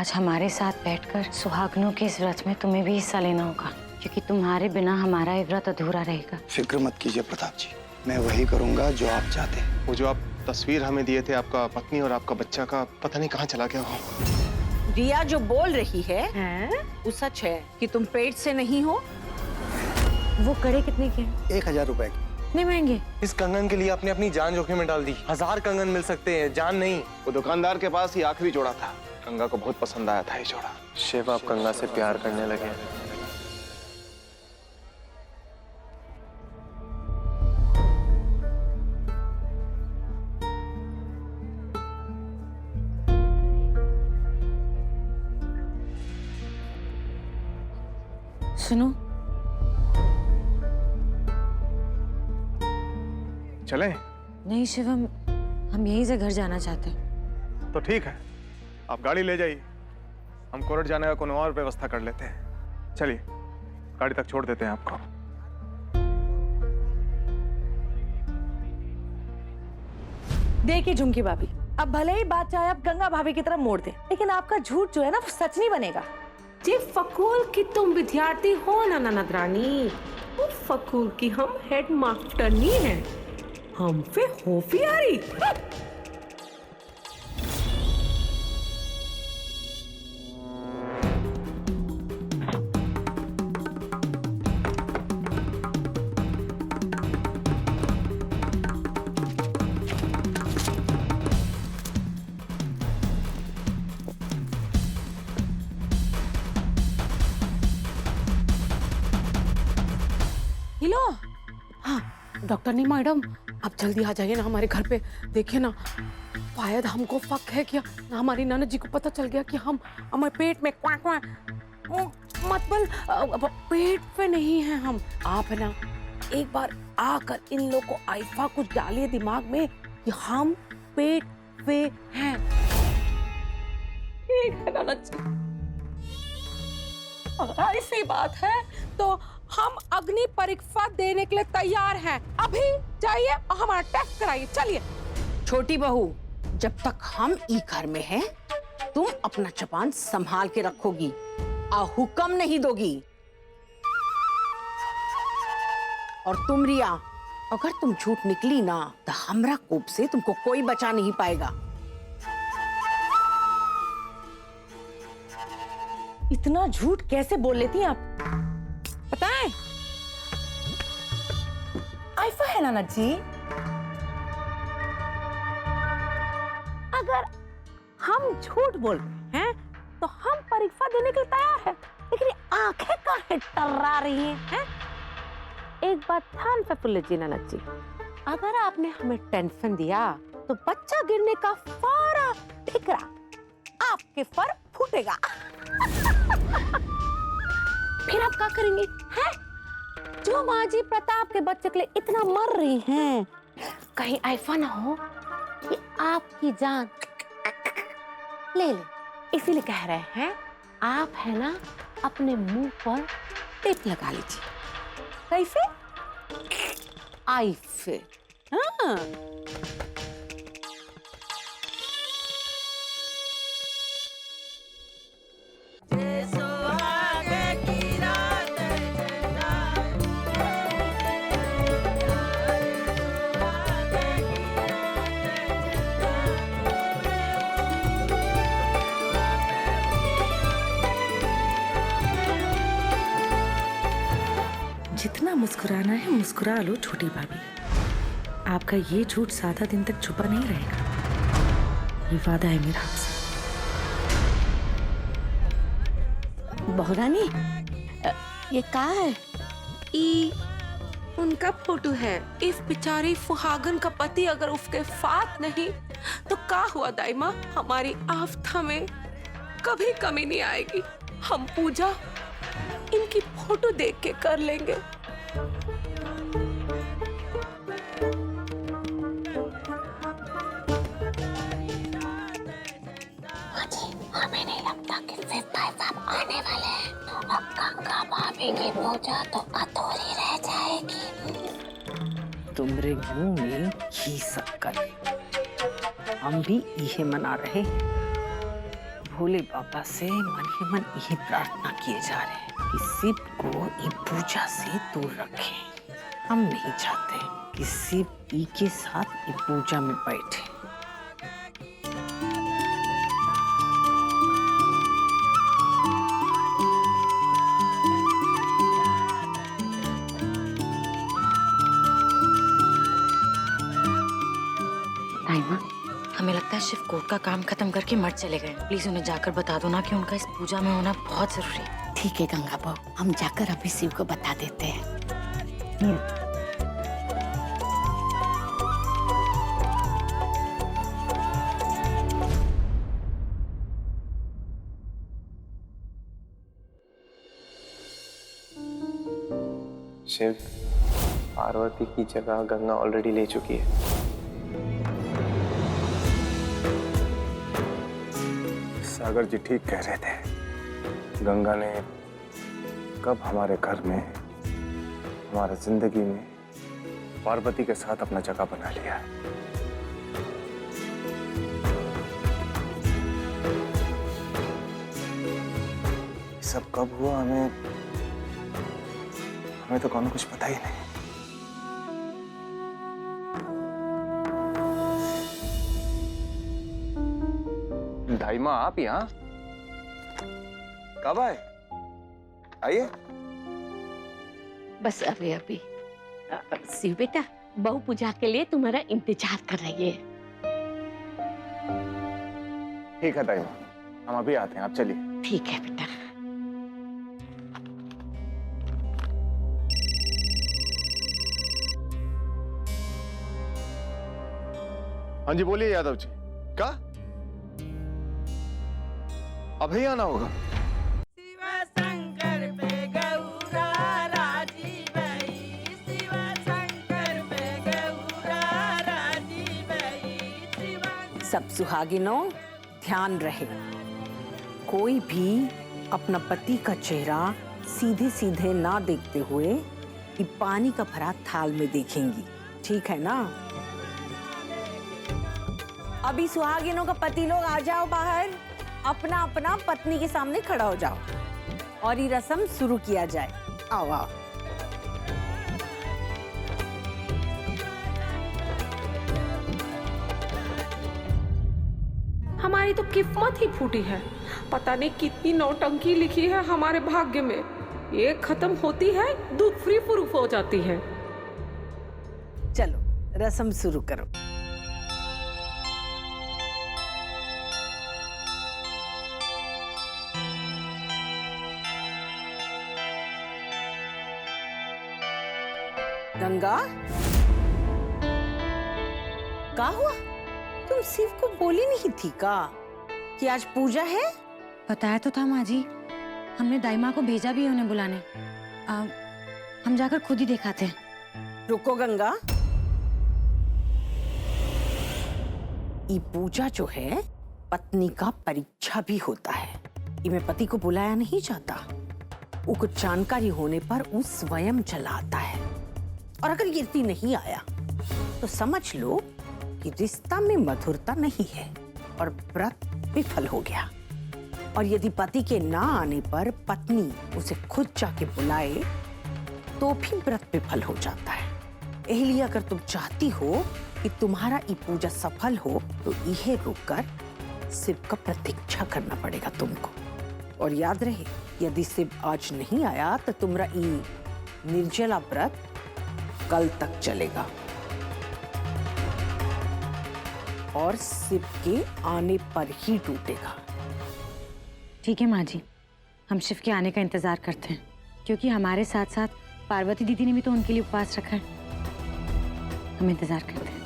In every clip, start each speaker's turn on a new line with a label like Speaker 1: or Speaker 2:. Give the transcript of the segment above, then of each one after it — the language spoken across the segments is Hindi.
Speaker 1: आज हमारे साथ बैठकर सुहागनों के इस व्रत में तुम्हें भी हिस्सा लेना होगा, क्योंकि तुम्हारे बिना हमारा ये व्रत अधूरा रहेगा।
Speaker 2: फिक्र मत कीजिए प्रताप जी, मैं वही करूंगा जो आप चाहते हैं।
Speaker 3: वो जो आप तस्वीर हमें दिए थे आपका पत्नी और आपका बच्चा का, पता नहीं कहाँ चला गया हो।
Speaker 4: रिया जो बोल रही है वो सच है कि तुम पेट से नहीं हो।
Speaker 1: वो कड़े कितने के हैं?
Speaker 2: 1000 रुपए की।
Speaker 1: इतने महंगे?
Speaker 3: इस कंगन के लिए आपने अपनी जान जोखिम में डाल दी। 1000 कंगन मिल सकते हैं, जान नहीं। वो दुकानदार के पास ही आखिरी जोड़ा था, गंगा को बहुत पसंद आया था ये जोड़ा। शिव आप गंगा से प्यार करने लगे।
Speaker 1: सुनो,
Speaker 3: चले?
Speaker 1: नहीं शिवम, हम यहीं से घर जाना चाहते हैं।
Speaker 3: तो ठीक है, आप गाड़ी ले जाइए, हम कोर्ट जाने का कोई और व्यवस्था कर लेते हैं। चलिए, गाड़ी तक छोड़ देते हैं आपको।
Speaker 5: देखिए झुमकी भाभी, अब भले ही बात चाहे आप गंगा भाभी की तरफ मोड़ दें, लेकिन आपका झूठ जो है ना वो सच नहीं बनेगा।
Speaker 6: जी फकूल की तुम विद्यार्थी हो ना ननद रानी, वो फकूल की हम हेड मास्टरनी हैं, हम पे होशियारी।
Speaker 5: हिलो,
Speaker 6: हाँ डॉक्टर नी मैडम, आप जल्दी आ जाइए ना हमारे घर पे। देखिए ना, शायद हमको फक है क्या ना, हमारी ननद जी को पता चल गया कि हम हमारे पेट में क्वाक क्वाक, मतलब पेट पे नहीं है हम। आप है ना एक बार आकर इन लोग को आइफा कुछ डालिए दिमाग में कि हम पेट पे हैं। ठीक है ननद जी, अगर ऐसी बात है तो हम अग्नि परीक्षा देने के लिए तैयार हैं। अभी जाइए और हमारा टेस्ट कराइए, चलिए।
Speaker 4: छोटी बहू, जब तक हम ई घर में हैं, तुम अपना जबान संभाल के रखोगी और हुक्म नहीं दोगी। और तुम रिया, अगर तुम झूठ निकली ना तो हमरा कोप से तुमको कोई बचा नहीं पाएगा।
Speaker 5: इतना झूठ कैसे बोल लेती हैं आप? पता है आइफा है ननद जी, अगर हम झूठ बोल रहे हैं तो हम परीक्षा देने के लिए तैयार है, लेकिन ये आंखें काहे टर्रा रही हैं? एक बात ध्यान से सुन लीजिए ननद जी, अगर आपने हमें टेंशन दिया तो बच्चा गिरने का सारा ठिकरा आपके पर फूटेगा। फिर आप क्या करेंगे हैं? जो माँ जी प्रताप के बच्चे के लिए इतना मर रही हैं, कहीं ऐसा ना हो कि आपकी जान ले ले, इसीलिए कह रहे हैं आप है ना अपने मुंह पर टिप लगा लीजिए। कैसे? ऐसे। हाँ।
Speaker 6: जितना मुस्कुराना है मुस्कुरा लो छोटी भाभी, आपका ये झूठ ज्यादा दिन तक छुपा नहीं रहेगा, ये वादा है मेरा आपसे।
Speaker 5: बहुरानी, ये क्या है?
Speaker 6: ई उनका फोटो है। इस बेचारी सुहागन का पति अगर उसके साथ नहीं तो क्या हुआ दाइमा, हमारी आस्था में कभी कमी नहीं आएगी। हम पूजा इनकी फोटो देख के कर लेंगे।
Speaker 1: हमें नहीं लगता कि फिर भाई साहब आने वाले हैं। अब गंगा भाभी की पूजा तो अधूरी रह जाएगी।
Speaker 4: तुमरे मुंह में ही शक्कर, हम भी इहे मना रहे। भोले बाबा से मन ही मन यही प्रार्थना किए जा रहे हैं कि शिव को ये पूजा से दूर रखें। हम नहीं चाहते कि शिव ई के साथ ये पूजा में बैठे।
Speaker 1: ताईमा, हमें लगता है शिव कोर्ट का काम खत्म करके मठ चले गए। प्लीज उन्हें जाकर बता दो ना कि उनका इस पूजा में होना बहुत जरूरी है।
Speaker 4: ठीक है गंगा बहू, हम जाकर अभी शिव को बता देते हैं।
Speaker 3: शिव पार्वती की जगह गंगा ऑलरेडी ले चुकी है।
Speaker 7: सागर जी ठीक कह रहे थे। गंगा ने कब हमारे घर में, हमारे जिंदगी में पार्वती के साथ अपना जगह बना लिया। सब कब हुआ हमें तो कौन कुछ पता ही नहीं।
Speaker 3: दाइमा, आप यहाँ कब आए? आइए।
Speaker 5: बस अभी अभी। शिव बेटा, बहू पूजा के लिए तुम्हारा इंतजार कर रही है।
Speaker 7: ठीक है दाइमा, हम अभी आते हैं, आप चलिए।
Speaker 5: ठीक है बेटा।
Speaker 7: हाँ जी बोलिए यादव जी। क्या अभी आना होगा?
Speaker 4: सब सुहागिनों ध्यान रहे, कोई भी अपना पति का चेहरा सीधे सीधे ना देखते हुए कि पानी का भरा थाल में देखेंगी, ठीक है ना? अभी सुहागिनों का पति लोग आ जाओ बाहर, अपना अपना पत्नी के सामने खड़ा हो जाओ और ये रस्म शुरू किया जाए। आओ आओ।
Speaker 6: हमारी तो किस्मत ही फूटी है। पता नहीं कितनी नौटंकी लिखी है हमारे भाग्य में। एक खत्म होती है, दूसरी शुरू हो जाती है।
Speaker 4: चलो रस्म शुरू करो। गंगा, क्या हुआ? तुम शिव को बोली नहीं थी का कि आज पूजा है?
Speaker 1: बताया तो था माँ जी, हमने दाइमा को भेजा भी है उन्हें बुलाने। हम जाकर खुद ही दिखाते हैं।
Speaker 4: रुको गंगा, ये पूजा जो है पत्नी का परीक्षा भी होता है। इमें पति को बुलाया नहीं जाता। वो कुछ जानकारी होने पर वो स्वयं चला आता है, और अगर ये नहीं आया तो समझ लो कि रिश्ता में मधुरता नहीं है और व्रत विफल हो गया। और यदि पति के ना आने पर पत्नी उसे खुद जाके बुलाए तो भी व्रत विफल हो जाता है। इसलिए अगर तुम चाहती हो कि तुम्हारा ये पूजा सफल हो तो यह रुककर शिव का प्रतीक्षा करना पड़ेगा तुमको। और याद रहे, यदि शिव आज नहीं आया तो तुम्हारा ये निर्जला व्रत कल तक चलेगा और शिव के आने पर ही टूटेगा।
Speaker 1: ठीक है माँ जी, हम शिव के आने का इंतजार करते हैं, क्योंकि हमारे साथ साथ पार्वती दीदी ने भी तो उनके लिए उपवास रखा है। हम इंतजार करते हैं।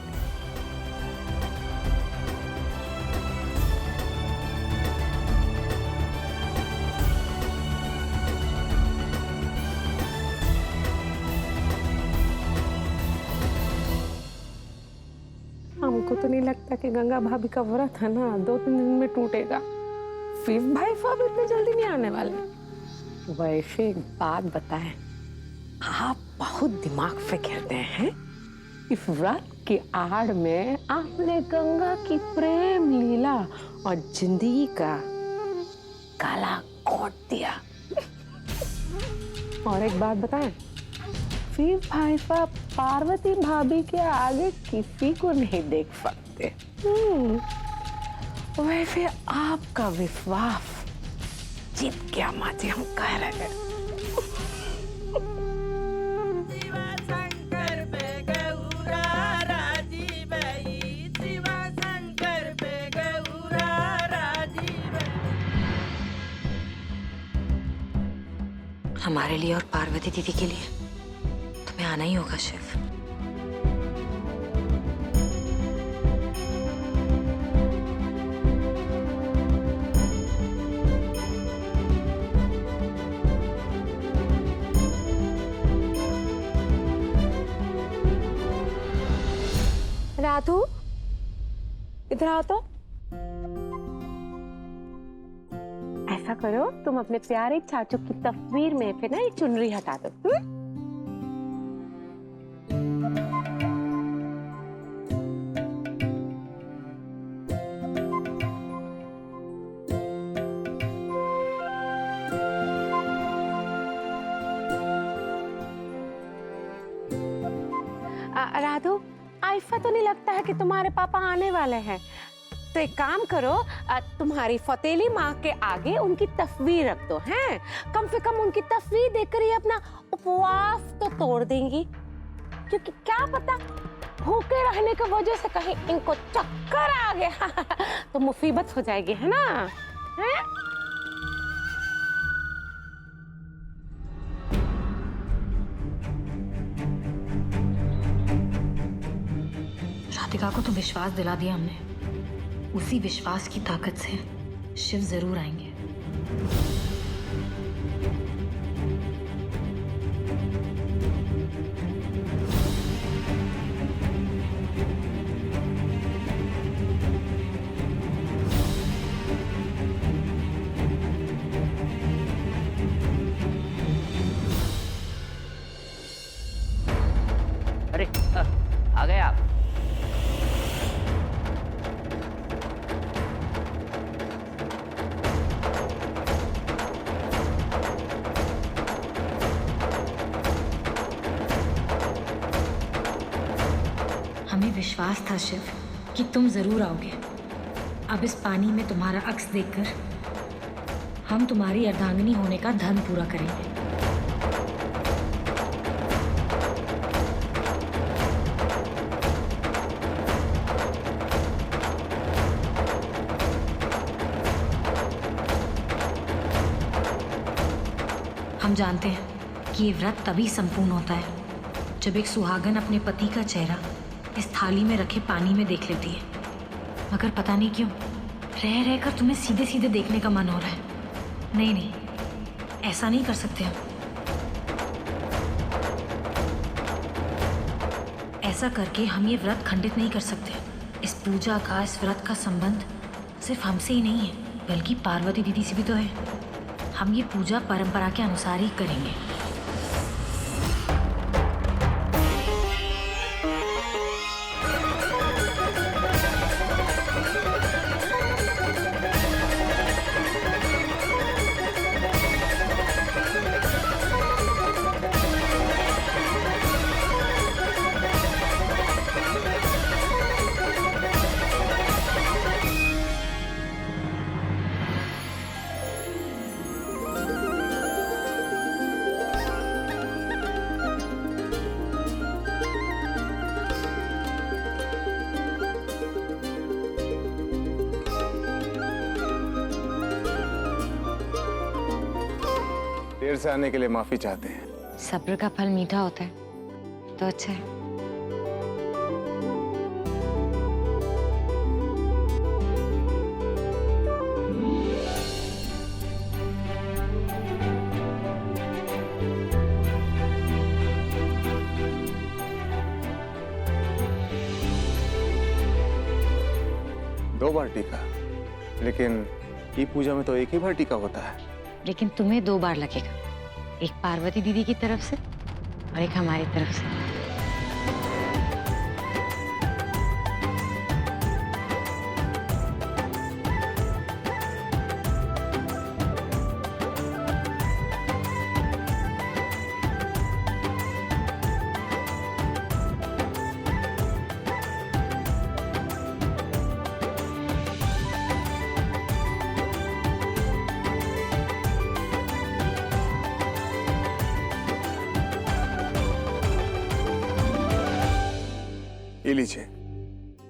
Speaker 6: हमको तो नहीं लगता कि गंगा भाभी का व्रत है ना 2-3 दिन में टूटेगा। फिर भाई साहब इतने जल्दी नहीं आने वाले। वैसे एक बात बताएं, आप बहुत दिमाग से खेलते हैं। इस व्रत की आड़ में आपने गंगा की प्रेम लीला और जिंदगी का
Speaker 5: गाला घोंट दिया। और एक बात बताएं, फिर भाई साहब पार्वती भाभी के आगे किसी को नहीं देख सकते। वैसे आपका विश्वास जीत गया माँ जी, हम कह रहे हैं।
Speaker 1: हमारे लिए और पार्वती दीदी के लिए तुम्हें आना ही होगा शिव।
Speaker 5: राधू, इधर आओ तो। ऐसा करो, तुम अपने प्यारे चाचू की तस्वीर में फिर ना ये चुनरी हटा दो। राधू, आइफा तो नहीं लगता है कि तुम्हारे पापा आने वाले हैं। तो एक काम करो, तुम्हारी फतेली माँ के आगे उनकी तस्वीर रख दो, हैं? कम से कम उनकी तस्वीर देखकर ही अपना उपवास तो तोड़ देंगी, क्योंकि क्या पता भूखे रहने की वजह से कहीं इनको चक्कर आ गया तो मुसीबत हो जाएगी, है ना? हैं?
Speaker 1: राधिका को तो विश्वास दिला दिया हमने, उसी विश्वास की ताकत से शिव जरूर आएंगे।
Speaker 8: अरे आ गए आप।
Speaker 1: हमें विश्वास था शिव कि तुम जरूर आओगे। अब इस पानी में तुम्हारा अक्स देखकर हम तुम्हारी अर्धांगिनी होने का धर्म पूरा करेंगे। हम जानते हैं कि ये व्रत तभी संपूर्ण होता है जब एक सुहागन अपने पति का चेहरा इस थाली में रखे पानी में देख लेती है, मगर पता नहीं क्यों रह रहकर तुम्हें सीधे सीधे देखने का मन हो रहा है। नहीं नहीं, ऐसा नहीं कर सकते हम। ऐसा करके हम ये व्रत खंडित नहीं कर सकते। इस पूजा का, इस व्रत का संबंध सिर्फ हमसे ही नहीं है, बल्कि पार्वती दीदी से भी तो है। हम ये पूजा परंपरा के अनुसार ही करेंगे।
Speaker 7: देर से आने के लिए माफी चाहते हैं।
Speaker 1: सब्र का फल मीठा होता है तो अच्छा है।
Speaker 7: दो बार टीका, लेकिन ई पूजा में तो एक ही बार टीका होता है।
Speaker 1: लेकिन तुम्हें 2 बार लगेगा, एक पार्वती दीदी की तरफ से और एक हमारी तरफ से।
Speaker 7: ये लीजिए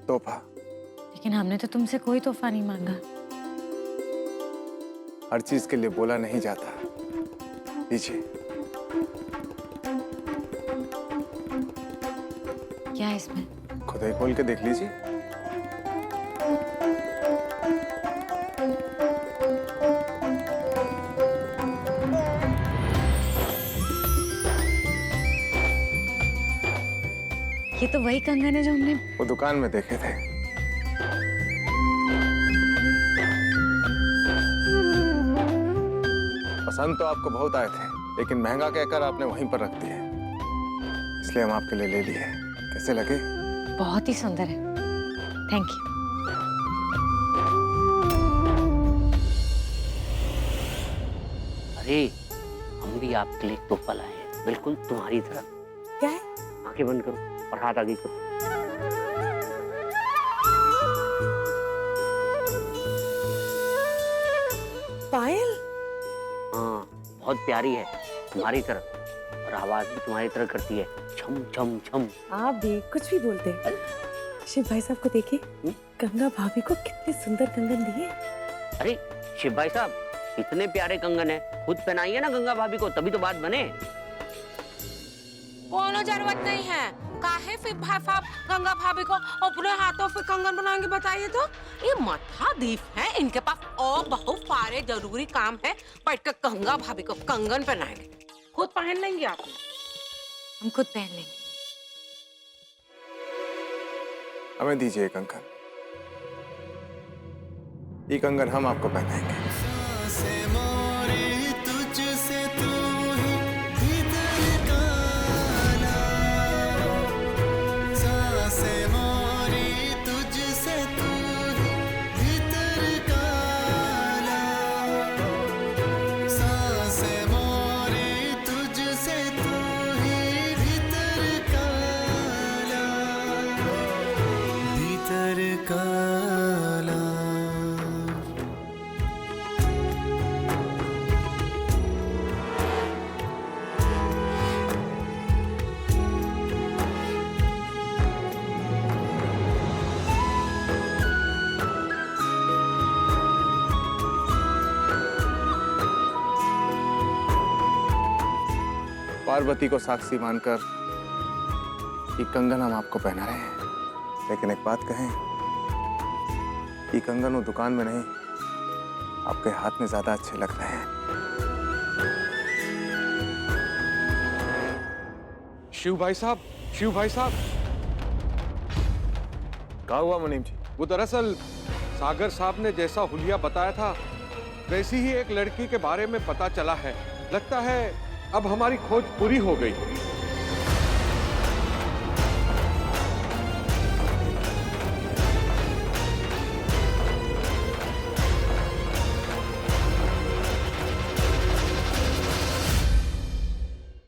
Speaker 7: तोहफा।
Speaker 1: लेकिन हमने तो तुमसे कोई तोहफा नहीं मांगा।
Speaker 7: हर चीज के लिए बोला नहीं जाता। लीजिए।
Speaker 1: क्या है इसमें?
Speaker 7: खुद ही खोल के देख लीजिए।
Speaker 1: ये तो वही कंगन है जो हमने
Speaker 7: वो दुकान में देखे थे। पसंद तो आपको बहुत आए थे, लेकिन महंगा कहकर आपने वहीं पर रख दिए, इसलिए हम आपके लिए ले लिए। कैसे लगे?
Speaker 1: बहुत ही सुंदर है। Thank you.
Speaker 8: अरे हम भी आपके लिए तोहफा लाए हैं, बिल्कुल तुम्हारी तरह।
Speaker 4: क्या है?
Speaker 8: आंखें बंद करो और हाथ आगे करो।
Speaker 4: पायल?
Speaker 8: हाँ, बहुत प्यारी है, तुम्हारी तरह, और आवाज भी तुम्हारी तरह करती है, छम छम छम।
Speaker 9: आप भी कुछ भी बोलते हैं। शिव भाई साहब को देखिए, गंगा भाभी को कितने सुंदर कंगन दिए।
Speaker 8: अरे शिव भाई साहब, इतने प्यारे कंगन है, खुद पहनाइए ना गंगा भाभी को, तभी तो बात बने।
Speaker 6: कोनो जरूरत नहीं है। काहे फिर गंगा भाभी को अपने हाथों से कंगन बनाएंगे बताइए तो? ये मथा दीप है, इनके पास और बहुत सारे जरूरी काम है। बैठ कर गंगा भाभी को कंगन पहनाएंगे, खुद पहन लेंगे आप।
Speaker 1: हम खुद पहन लेंगे।
Speaker 7: हमें दीजिए कंगन। ये कंगन हम आपको पहनाएंगे। पार्वती को साक्षी मानकर ये कंगन हम आपको पहना रहे हैं, लेकिन एक बात कहें, ये कंगन वो दुकान में नहीं, आपके हाथ में ज्यादा अच्छे लग रहे हैं।
Speaker 10: शिव भाई साहब, शिव भाई साहब।
Speaker 7: क्या हुआ मुनीम जी?
Speaker 10: वो दरअसल सागर साहब ने जैसा हुलिया बताया था, वैसी ही एक लड़की के बारे में पता चला है। लगता है अब हमारी खोज पूरी हो गई।